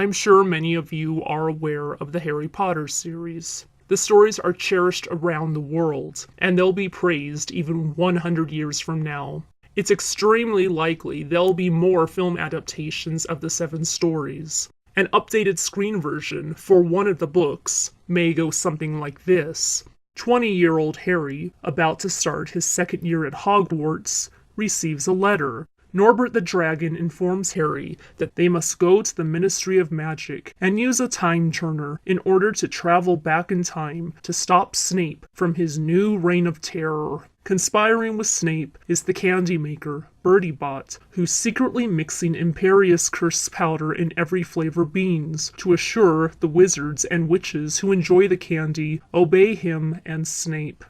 I'm sure many of you are aware of the Harry Potter series. The stories are cherished around the world, and they'll be praised even 100 years from now. It's extremely likely there'll be more film adaptations of the 7 stories. An updated screen version for one of the books may go something like this. 20-year-old Harry, about to start his second year at Hogwarts, receives a letter. Norbert the Dragon informs Harry that they must go to the Ministry of Magic and use a time turner in order to travel back in time to stop Snape from his new reign of terror. Conspiring with Snape is the candy maker, Bertie Bott, who's secretly mixing Imperious Curse powder in every flavor beans to assure the wizards and witches who enjoy the candy obey him and Snape.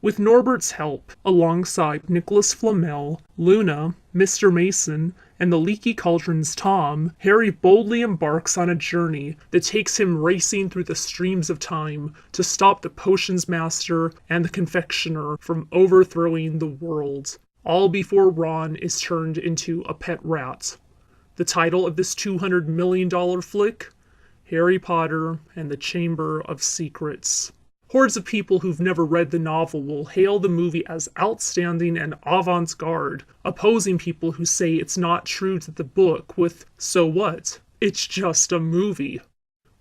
With Norbert's help, alongside Nicholas Flamel, Luna, Mr. Mason, and the Leaky Cauldron's Tom, Harry boldly embarks on a journey that takes him racing through the streams of time to stop the potions master and the confectioner from overthrowing the world, all before Ron is turned into a pet rat. The title of this $200 million flick? Harry Potter and the Chamber of Secrets. Hordes of people who've never read the novel will hail the movie as outstanding and avant-garde, opposing people who say it's not true to the book with, so what? It's just a movie.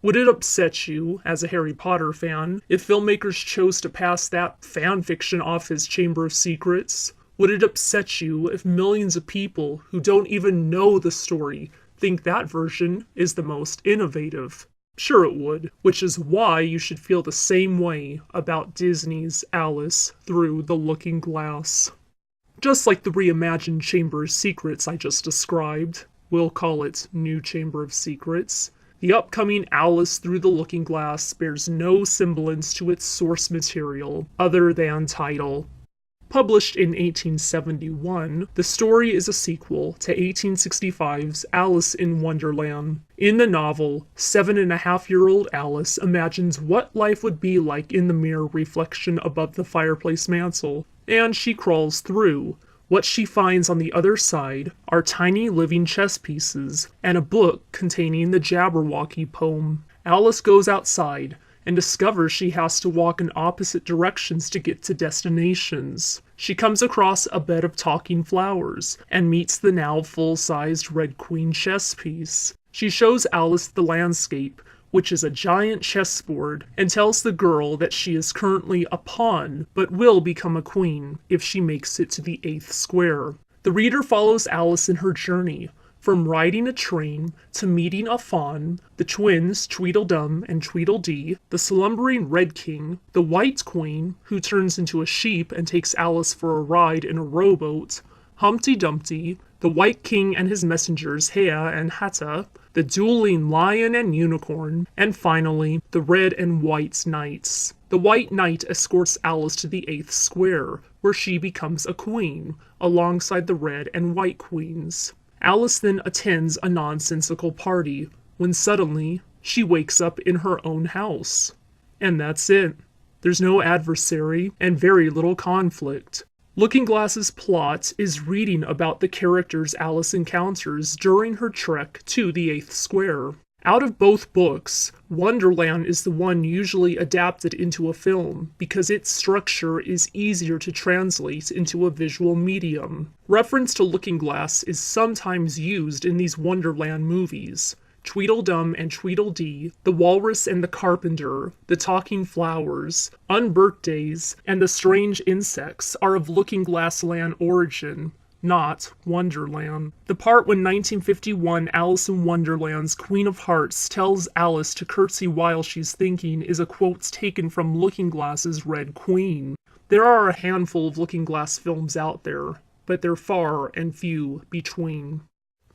Would it upset you, as a Harry Potter fan, if filmmakers chose to pass that fan fiction off as Chamber of Secrets? Would it upset you if millions of people who don't even know the story think that version is the most innovative? Sure it would, which is why you should feel the same way about Disney's Alice Through the Looking Glass. Just like the reimagined Chamber of Secrets I just described, we'll call it New Chamber of Secrets, the upcoming Alice Through the Looking Glass bears no semblance to its source material other than title. Published in 1871, the story is a sequel to 1865's Alice in Wonderland. In the novel, 7.5-year-old Alice imagines what life would be like in the mirror reflection above the fireplace mantel, and she crawls through. What she finds on the other side are tiny living chess pieces and a book containing the Jabberwocky poem. Alice goes outside and discovers she has to walk in opposite directions to get to destinations. She comes across a bed of talking flowers and meets the now full-sized Red Queen chess piece. She shows Alice the landscape, which is a giant chessboard, and tells the girl that she is currently a pawn, but will become a queen if she makes it to the 8th square. The reader follows Alice in her journey, from riding a train to meeting a fawn, the twins Tweedledum and Tweedledee, the slumbering Red King, the White Queen, who turns into a sheep and takes Alice for a ride in a rowboat, Humpty Dumpty, the White King and his messengers Hea and Hatta, the dueling lion and unicorn, and finally, the Red and White Knights. The White Knight escorts Alice to the 8th square, where she becomes a queen, alongside the Red and White Queens. Alice then attends a nonsensical party, when suddenly, she wakes up in her own house. And that's it. There's no adversary, and very little conflict. Looking Glass's plot is reading about the characters Alice encounters during her trek to the 8th square. Out of both books, Wonderland is the one usually adapted into a film because its structure is easier to translate into a visual medium. Reference to Looking Glass is sometimes used in these Wonderland movies. Tweedledum and Tweedledee, the Walrus and the Carpenter, the Talking Flowers, Unbirthdays, and the Strange Insects are of Looking Glass Land origin, not Wonderland. The part when 1951 Alice in Wonderland's Queen of Hearts tells Alice to curtsy while she's thinking is a quote taken from Looking Glass's Red Queen. There are a handful of Looking Glass films out there, but they're far and few between.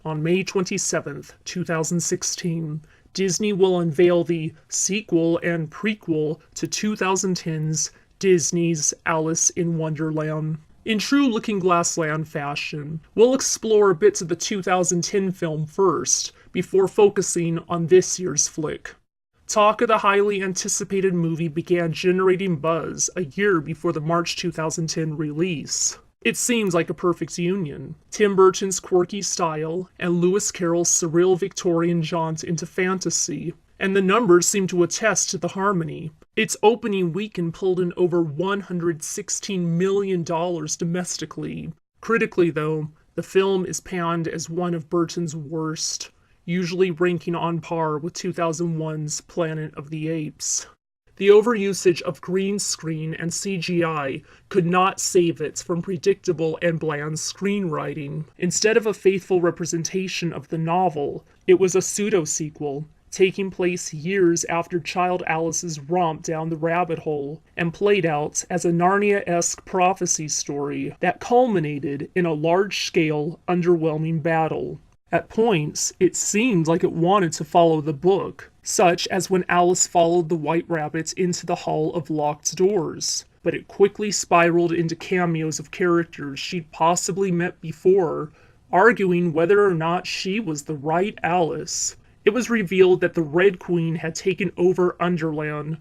On May 27, 2016, Disney will unveil the sequel and prequel to 2010's Disney's Alice in Wonderland. In true Looking Glass Land fashion, we'll explore bits of the 2010 film first, before focusing on this year's flick. Talk of the highly anticipated movie began generating buzz a year before the March 2010 release. It seems like a perfect union. Tim Burton's quirky style and Lewis Carroll's surreal Victorian jaunt into fantasy. And the numbers seem to attest to the harmony. Its opening weekend pulled in over $116 million domestically. Critically, though, the film is panned as one of Burton's worst, usually ranking on par with 2001's Planet of the Apes. The overusage of green screen and CGI could not save it from predictable and bland screenwriting. Instead of a faithful representation of the novel, it was a pseudo-sequel, taking place years after child Alice's romp down the rabbit hole, and played out as a Narnia-esque prophecy story that culminated in a large-scale, underwhelming battle. At points, it seemed like it wanted to follow the book, such as when Alice followed the White Rabbit into the Hall of Locked Doors, but it quickly spiraled into cameos of characters she'd possibly met before, arguing whether or not she was the right Alice. It was revealed that the Red Queen had taken over Underland.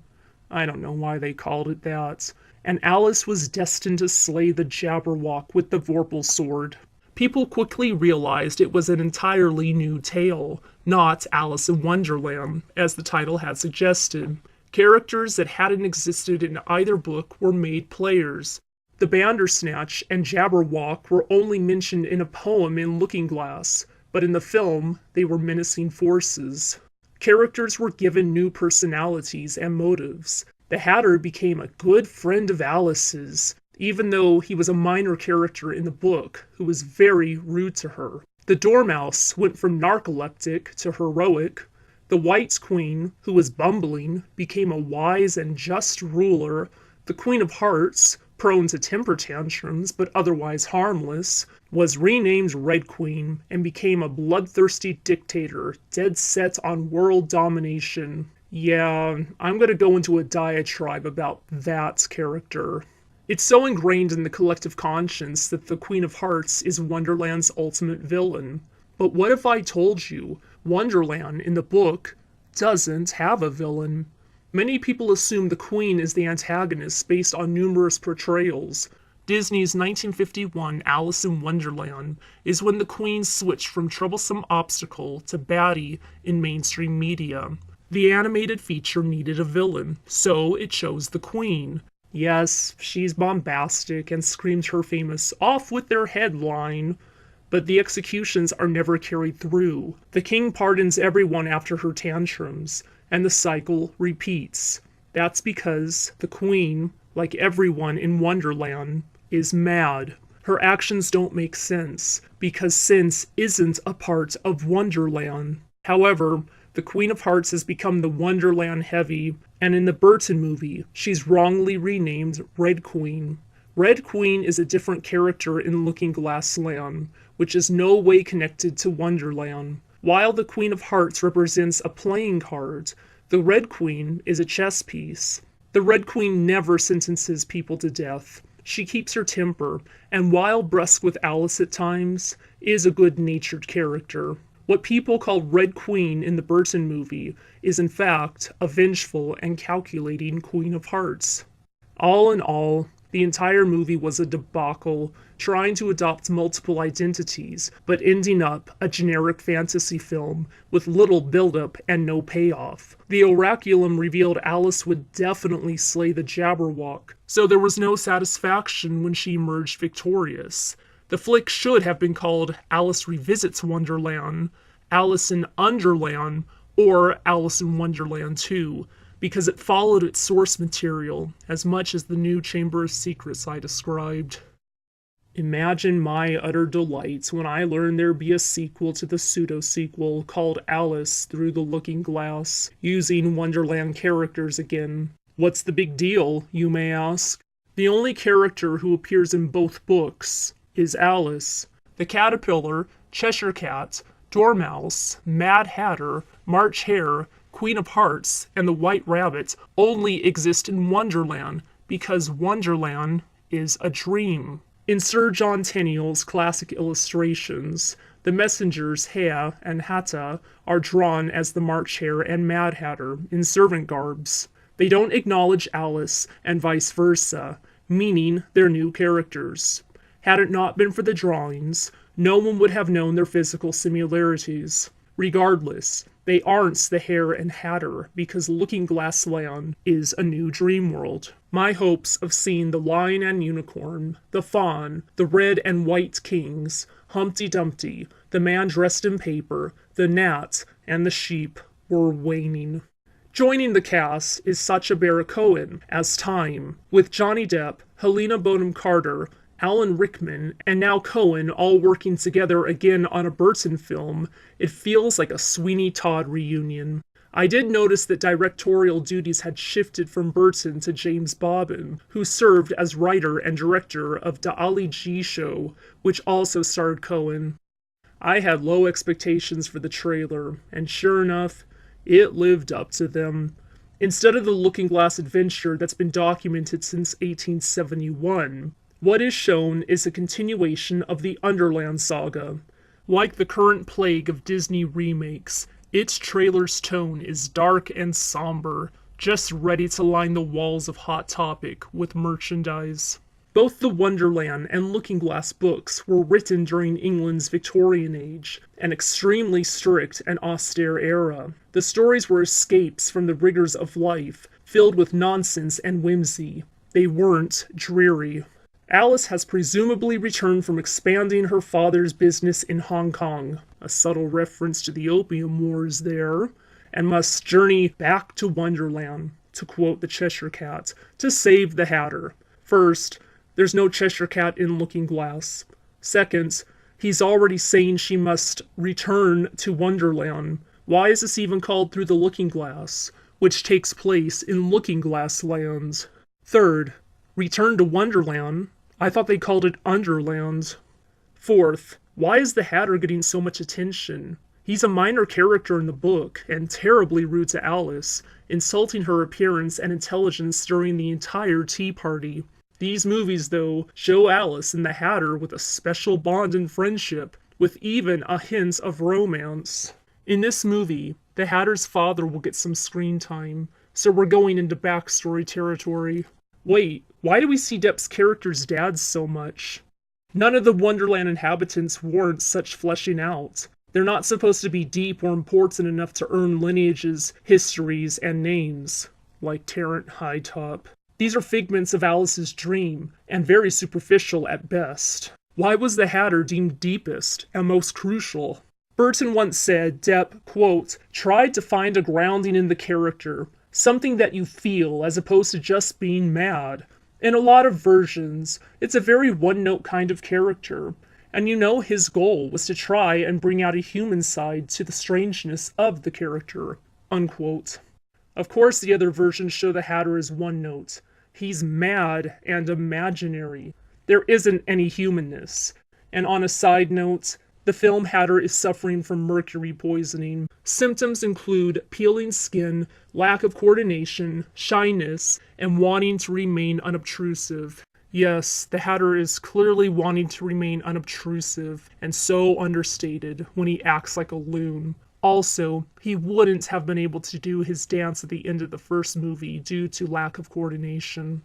I don't know why they called it that. And Alice was destined to slay the Jabberwock with the Vorpal sword. People quickly realized it was an entirely new tale, not Alice in Wonderland, as the title had suggested. Characters that hadn't existed in either book were made players. The Bandersnatch and Jabberwock were only mentioned in a poem in Looking Glass, but in the film, they were menacing forces. Characters were given new personalities and motives. The Hatter became a good friend of Alice's, even though he was a minor character in the book who was very rude to her. The Dormouse went from narcoleptic to heroic. The White Queen, who was bumbling, became a wise and just ruler. The Queen of Hearts, prone to temper tantrums but otherwise harmless, was renamed Red Queen and became a bloodthirsty dictator, dead set on world domination. Yeah, I'm gonna go into a diatribe about that character. It's so ingrained in the collective conscience that the Queen of Hearts is Wonderland's ultimate villain. But what if I told you Wonderland in the book doesn't have a villain? Many people assume the Queen is the antagonist based on numerous portrayals. Disney's 1951 Alice in Wonderland is when the Queen switched from troublesome obstacle to baddie in mainstream media. The animated feature needed a villain, so it chose the Queen. Yes, she's bombastic and screams her famous "off with their head" line, but the executions are never carried through. The king pardons everyone after her tantrums, and the cycle repeats. That's because the Queen, like everyone in Wonderland, is mad. Her actions don't make sense, because sense isn't a part of Wonderland. However, the Queen of Hearts has become the Wonderland heavy, and in the Burton movie, she's wrongly renamed Red Queen. Red Queen is a different character in Looking Glass Land, which is no way connected to Wonderland. While the Queen of Hearts represents a playing card, the Red Queen is a chess piece. The Red Queen never sentences people to death. She keeps her temper, and while brusque with Alice at times, is a good-natured character. What people call Red Queen in the Burton movie is in fact a vengeful and calculating Queen of Hearts. All in all, the entire movie was a debacle, trying to adopt multiple identities, but ending up a generic fantasy film with little build-up and no payoff. The Oraculum revealed Alice would definitely slay the Jabberwock, so there was no satisfaction when she emerged victorious. The flick should have been called Alice Revisits Wonderland, Alice in Underland, or Alice in Wonderland 2, because it followed its source material as much as the new Chamber of Secrets I described. Imagine my utter delight when I learned there'd be a sequel to the pseudo-sequel called Alice Through the Looking Glass, using Wonderland characters again. What's the big deal, you may ask? The only character who appears in both books is Alice. The Caterpillar, Cheshire Cat, Dormouse, Mad Hatter, March Hare, Queen of Hearts, and the White Rabbit only exist in Wonderland because Wonderland is a dream. In Sir John Tenniel's classic illustrations, the messengers Hea and Hatta are drawn as the March Hare and Mad Hatter in servant garbs. They don't acknowledge Alice and vice versa, meaning they're new characters. Had it not been for the drawings, no one would have known their physical similarities. Regardless, they aren't the Hare and Hatter because Looking Glass Land is a new dream world. My hopes of seeing the Lion and Unicorn, the Fawn, the Red and White Kings, Humpty Dumpty, the Man Dressed in Paper, the Gnat, and the Sheep were waning. Joining the cast is Sacha Baron Cohen as Time, with Johnny Depp, Helena Bonham Carter, Alan Rickman, and now Cohen all working together again on a Burton film. It feels like a Sweeney Todd reunion. I did notice that directorial duties had shifted from Burton to James Bobbin, who served as writer and director of The Ali G Show, which also starred Cohen. I had low expectations for the trailer, and sure enough, it lived up to them. Instead of the Looking Glass adventure that's been documented since 1871, what is shown is a continuation of the Underland saga. Like the current plague of Disney remakes, its trailer's tone is dark and somber, just ready to line the walls of Hot Topic with merchandise. Both the Wonderland and Looking Glass books were written during England's Victorian Age, an extremely strict and austere era. The stories were escapes from the rigors of life, filled with nonsense and whimsy. They weren't dreary. Alice has presumably returned from expanding her father's business in Hong Kong, a subtle reference to the Opium Wars there, and must journey back to Wonderland, to quote the Cheshire Cat, to save the Hatter. First, there's no Cheshire Cat in Looking Glass. Second, he's already saying she must return to Wonderland. Why is this even called Through the Looking Glass, which takes place in Looking Glass Land? Third, return to Wonderland? I thought they called it Underland. Fourth, why is the Hatter getting so much attention? He's a minor character in the book, and terribly rude to Alice, insulting her appearance and intelligence during the entire tea party. These movies, though, show Alice and the Hatter with a special bond and friendship, with even a hint of romance. In this movie, the Hatter's father will get some screen time, so we're going into backstory territory. Wait, why do we see Depp's character's dad so much? None of the Wonderland inhabitants warrant such fleshing out. They're not supposed to be deep or important enough to earn lineages, histories, and names, like Terrence Hightop. These are figments of Alice's dream, and very superficial at best. Why was the Hatter deemed deepest and most crucial? Burton once said Depp, quote, tried to find a grounding in the character, something that you feel as opposed to just being mad. In a lot of versions, it's a very one-note kind of character, and you know his goal was to try and bring out a human side to the strangeness of the character, unquote. Of course, the other versions show the Hatter as one note. He's mad and imaginary. There isn't any humanness. And on a side note, the film Hatter is suffering from mercury poisoning. Symptoms include peeling skin, lack of coordination, shyness, and wanting to remain unobtrusive. Yes, the Hatter is clearly wanting to remain unobtrusive, and so understated when he acts like a loon. Also, he wouldn't have been able to do his dance at the end of the first movie due to lack of coordination.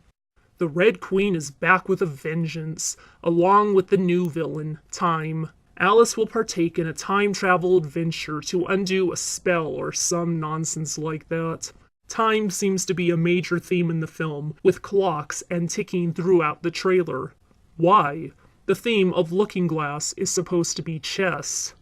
The Red Queen is back with a vengeance, along with the new villain, Time. Alice will partake in a time travel adventure to undo a spell or some nonsense like that. Time seems to be a major theme in the film, with clocks and ticking throughout the trailer. Why? The theme of Looking Glass is supposed to be chess.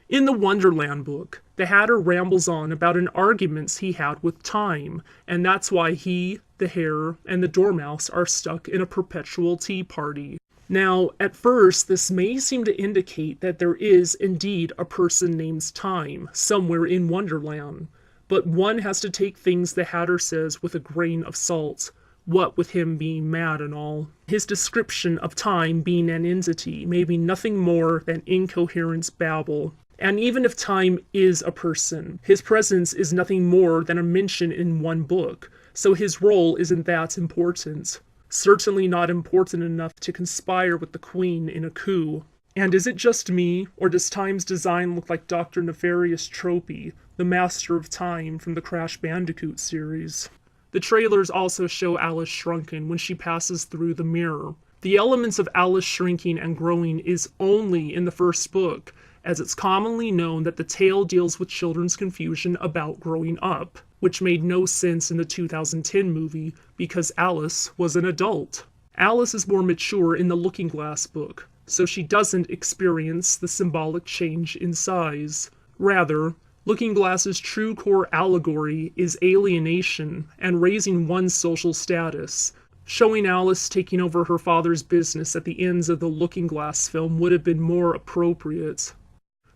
In the Wonderland book, the Hatter rambles on about an argument he had with Time, and that's why he, the Hare, and the Dormouse are stuck in a perpetual tea party. Now, at first, this may seem to indicate that there is indeed a person named Time somewhere in Wonderland, but one has to take things the Hatter says with a grain of salt, what with him being mad and all. His description of Time being an entity may be nothing more than incoherent babble. And even if Time is a person, his presence is nothing more than a mention in one book, so his role isn't that important. Certainly not important enough to conspire with the Queen in a coup. And is it just me, or does Time's design look like Dr. Nefarious Tropy, the master of time from the Crash Bandicoot series? The trailers also show Alice shrunken when she passes through the mirror. The elements of Alice shrinking and growing is only in the first book, as it's commonly known that the tale deals with children's confusion about growing up, which made no sense in the 2010 movie because Alice was an adult. Alice is more mature in the Looking Glass book, so she doesn't experience the symbolic change in size. Rather, Looking Glass's true core allegory is alienation and raising one's social status. Showing Alice taking over her father's business at the ends of the Looking Glass film would have been more appropriate.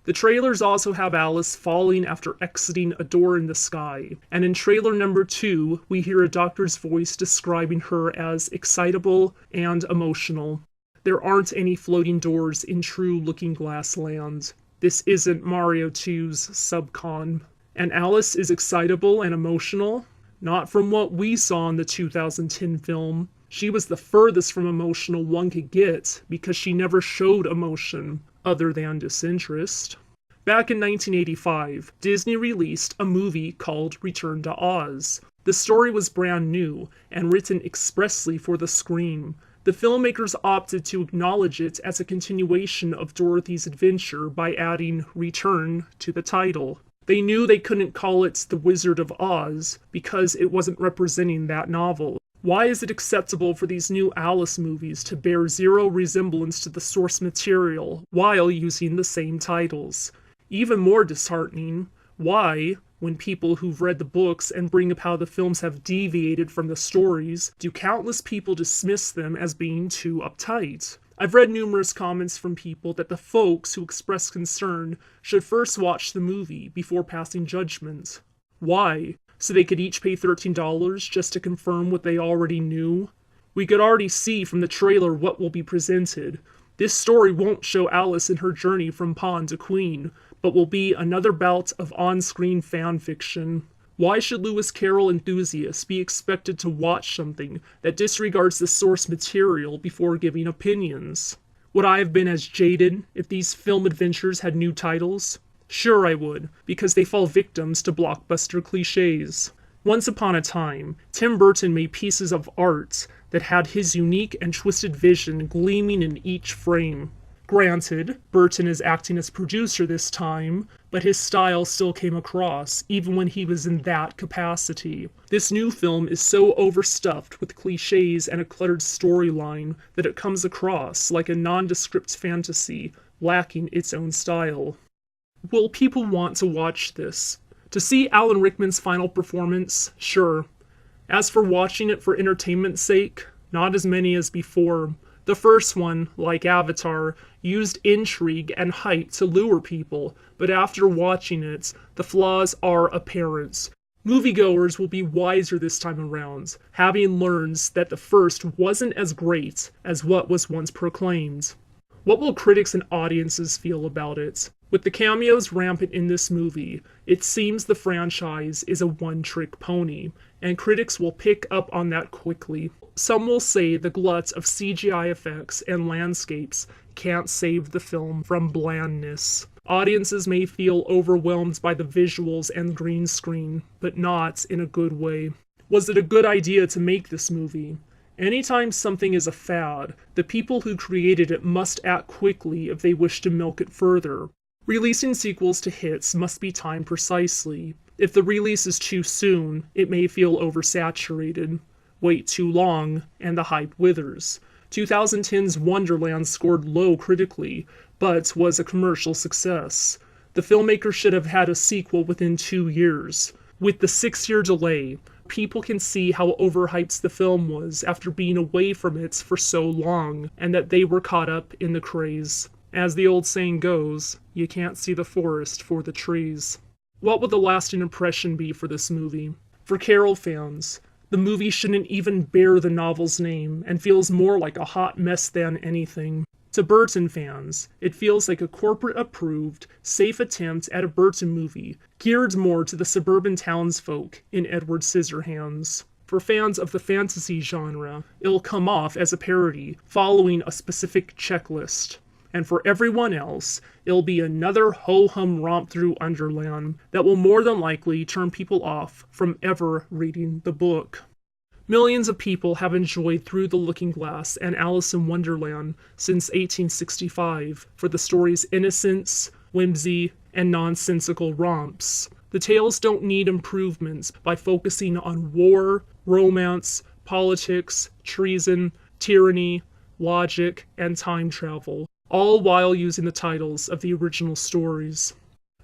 The trailers also have Alice falling after exiting a door in the sky, and in trailer number 2, we hear a doctor's voice describing her as excitable and emotional. There aren't any floating doors in true Looking Glass land. This isn't Mario 2's subcon. And Alice is excitable and emotional? Not from what we saw in the 2010 film. She was the furthest from emotional one could get because she never showed emotion other than disinterest. Back in 1985, Disney released a movie called Return to Oz. The story was brand new and written expressly for the screen. The filmmakers opted to acknowledge it as a continuation of Dorothy's adventure by adding Return to the title. They knew they couldn't call it The Wizard of Oz because it wasn't representing that novel. Why is it acceptable for these new Alice movies to bear zero resemblance to the source material while using the same titles? Even more disheartening, why, when people who've read the books and bring up how the films have deviated from the stories, do countless people dismiss them as being too uptight? I've read numerous comments from people that the folks who express concern should first watch the movie before passing judgment. Why? So they could each pay $13 just to confirm what they already knew? We could already see from the trailer what will be presented. This story won't show Alice in her journey from pawn to queen, but will be another bout of on-screen fan fiction. Why should Lewis Carroll enthusiasts be expected to watch something that disregards the source material before giving opinions? Would I have been as jaded if these film adventures had new titles? Sure I would, because they fall victims to blockbuster cliches. Once upon a time, Tim Burton made pieces of art that had his unique and twisted vision gleaming in each frame. Granted, Burton is acting as producer this time, but his style still came across, even when he was in that capacity. This new film is so overstuffed with cliches and a cluttered storyline that it comes across like a nondescript fantasy, lacking its own style. Will people want to watch this? To see Alan Rickman's final performance? Sure. As for watching it for entertainment's sake, not as many as before. The first one, like Avatar, used intrigue and hype to lure people, but after watching it, the flaws are apparent. Moviegoers will be wiser this time around, having learned that the first wasn't as great as what was once proclaimed. What will critics and audiences feel about it? With the cameos rampant in this movie, it seems the franchise is a one-trick pony, and critics will pick up on that quickly. Some will say the glut of CGI effects and landscapes can't save the film from blandness. Audiences may feel overwhelmed by the visuals and green screen, but not in a good way. Was it a good idea to make this movie? Anytime something is a fad, the people who created it must act quickly if they wish to milk it further. Releasing sequels to hits must be timed precisely. If the release is too soon, it may feel oversaturated. Wait too long, and the hype withers. 2010's Wonderland scored low critically, but was a commercial success. The filmmaker should have had a sequel within 2 years. With the 6-year delay, people can see how overhyped the film was after being away from it for so long, and that they were caught up in the craze. As the old saying goes, you can't see the forest for the trees. What will the lasting impression be for this movie? For Carroll fans, the movie shouldn't even bear the novel's name and feels more like a hot mess than anything. To Burton fans, it feels like a corporate-approved, safe attempt at a Burton movie, geared more to the suburban townsfolk in Edward Scissorhands. For fans of the fantasy genre, it'll come off as a parody, following a specific checklist. And for everyone else, it'll be another ho-hum romp through Underland that will more than likely turn people off from ever reading the book. Millions of people have enjoyed Through the Looking Glass and Alice in Wonderland since 1865 for the story's innocence, whimsy, and nonsensical romps. The tales don't need improvements by focusing on war, romance, politics, treason, tyranny, logic, and time travel, all while using the titles of the original stories.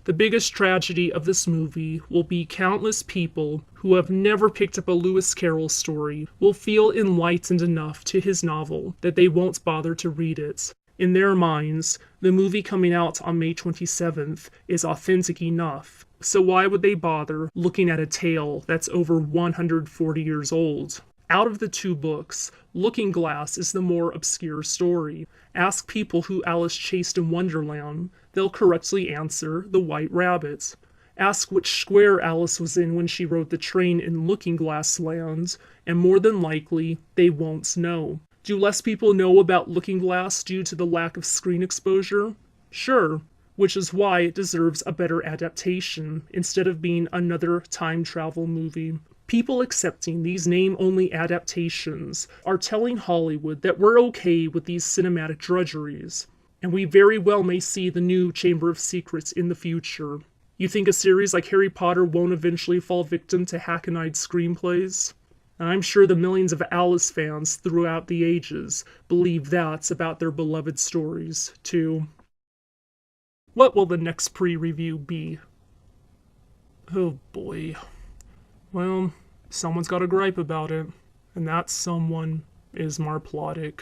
The biggest tragedy of this movie will be countless people who have never picked up a Lewis Carroll story will feel enlightened enough to his novel that they won't bother to read it. In their minds, the movie coming out on May 27th is authentic enough, so why would they bother looking at a tale that's over 140 years old? Out of the two books, Looking Glass is the more obscure story. Ask people who Alice chased in Wonderland, they'll correctly answer the White Rabbit. Ask which square Alice was in when she rode the train in Looking Glass Land, and more than likely, they won't know. Do less people know about Looking Glass due to the lack of screen exposure? Sure, which is why it deserves a better adaptation instead of being another time travel movie. People accepting these name-only adaptations are telling Hollywood that we're okay with these cinematic drudgeries, and we very well may see the new Chamber of Secrets in the future. You think a series like Harry Potter won't eventually fall victim to hackneyed screenplays? And I'm sure the millions of Alice fans throughout the ages believe that about their beloved stories, too. What will the next pre-review be? Oh boy. Well, someone's got a gripe about it, and that someone is Marplotic.